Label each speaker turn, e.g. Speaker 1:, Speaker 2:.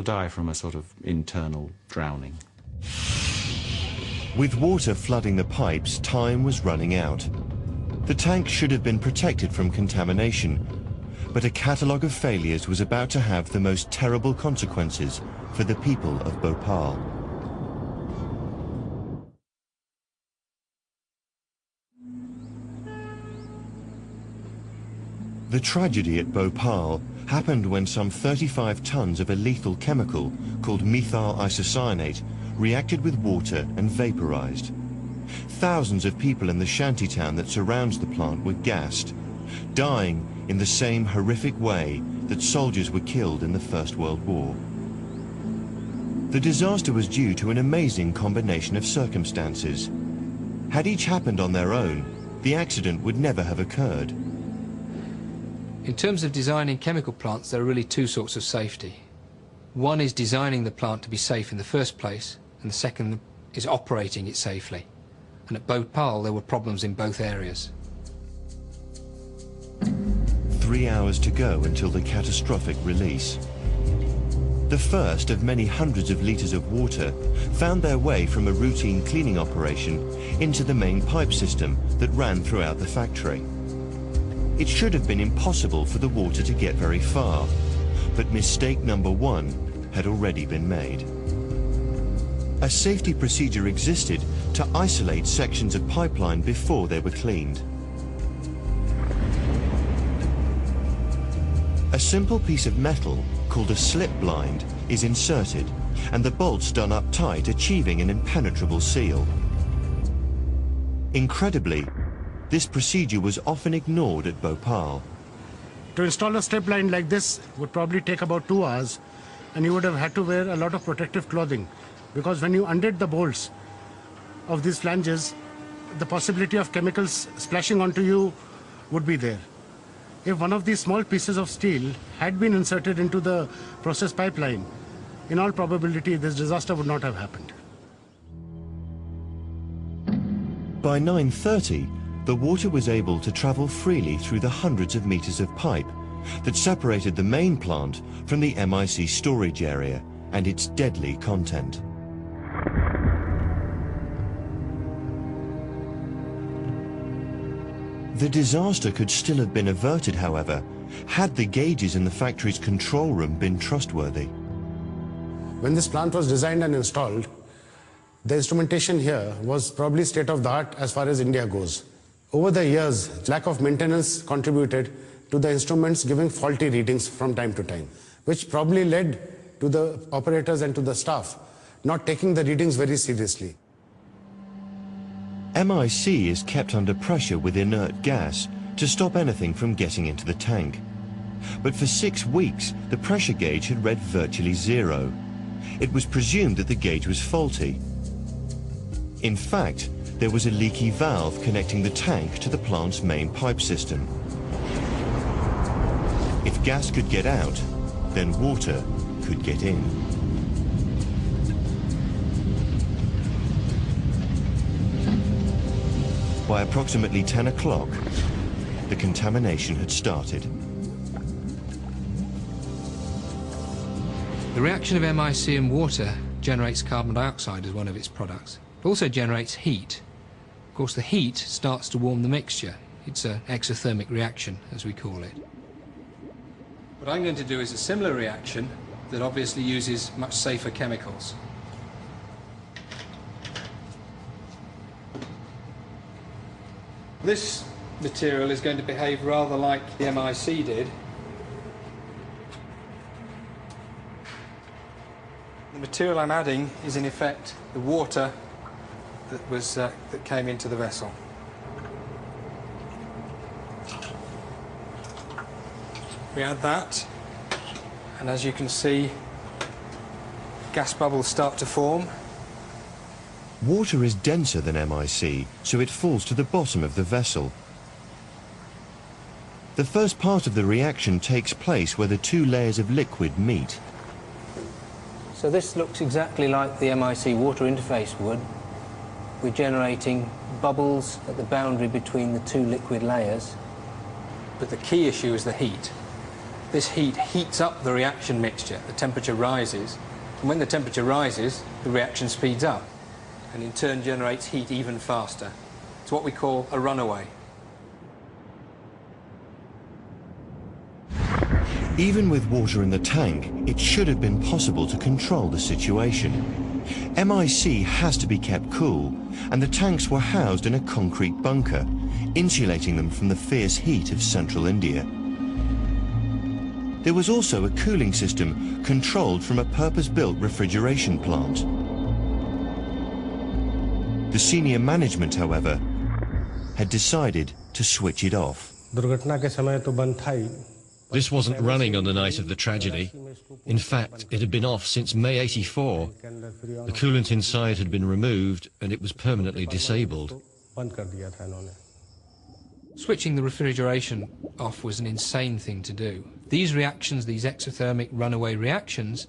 Speaker 1: die from a sort of internal drowning.
Speaker 2: With water flooding the pipes, time was running out. The tank should have been protected from contamination, but a catalogue of failures was about to have the most terrible consequences for the people of Bhopal. The tragedy at Bhopal happened when some 35 tons of a lethal chemical called methyl isocyanate reacted with water and vaporized. Thousands of people in the shantytown that surrounds the plant were gassed, dying in the same horrific way that soldiers were killed in the First World War. The disaster was due to an amazing combination of circumstances. Had each happened on their own, the accident would never have occurred.
Speaker 3: In terms of designing chemical plants, there are really two sorts of safety. One is designing the plant to be safe in the first place, and the second is operating it safely. And at Bhopal, there were problems in both areas.
Speaker 2: 3 hours to go until the catastrophic release. The first of many hundreds of litres of water found their way from a routine cleaning operation into the main pipe system that ran throughout the factory. It should have been impossible for the water to get very far, but mistake number one had already been made. A safety procedure existed to isolate sections of pipeline before they were cleaned. A simple piece of metal called a slip blind is inserted and the bolts done up tight, achieving an impenetrable seal. Incredibly, this procedure was often ignored at Bhopal.
Speaker 4: To install a slip line like this would probably take about 2 hours, and you would have had to wear a lot of protective clothing, because when you undid the bolts of these flanges, the possibility of chemicals splashing onto you would be there. If one of these small pieces of steel had been inserted into the process pipeline, in all probability this disaster would not have happened.
Speaker 2: By 9:30, the water was able to travel freely through the hundreds of meters of pipe that separated the main plant from the MIC storage area and its deadly content. The disaster could still have been averted, however, had the gauges in the factory's control room been trustworthy.
Speaker 4: When this plant was designed and installed, the instrumentation here was probably state of the art as far as India goes. Over the years, lack of maintenance contributed to the instruments giving faulty readings from time to time, which probably led to the operators and to the staff not taking the readings very seriously.
Speaker 2: MIC is kept under pressure with inert gas to stop anything from getting into the tank. But for 6 weeks, the pressure gauge had read virtually zero. It was presumed that the gauge was faulty. In fact, there was a leaky valve connecting the tank to the plant's main pipe system. If gas could get out, then water could get in. By approximately 10 o'clock, the contamination had started.
Speaker 3: The reaction of MIC and water generates carbon dioxide as one of its products. It also generates heat. Of course, the heat starts to warm the mixture. It's an exothermic reaction, as we call it. What I'm going to do is a similar reaction that obviously uses much safer chemicals. This material is going to behave rather like the MIC did. The material I'm adding is in effect the water that came into the vessel. We add that, and as you can see, gas bubbles start to form.
Speaker 2: Water is denser than MIC, so it falls to the bottom of the vessel. The first part of the reaction takes place where the two layers of liquid meet.
Speaker 3: So this looks exactly like the MIC water interface would. We're generating bubbles at the boundary between the two liquid layers. But the key issue is the heat. This heat heats up the reaction mixture. The temperature rises, and when the temperature rises, the reaction speeds up, and in turn generates heat even faster. It's what we call a runaway.
Speaker 2: Even with water in the tank, it should have been possible to control the situation. MIC has to be kept cool, and the tanks were housed in a concrete bunker, insulating them from the fierce heat of central India. There was also a cooling system controlled from a purpose-built refrigeration plant. The senior management, however, had decided to switch it off.
Speaker 5: This wasn't running on the night of the tragedy. In fact, it had been off since May '84. The coolant inside had been removed and it was permanently disabled.
Speaker 3: Switching the refrigeration off was an insane thing to do. These reactions, these exothermic runaway reactions,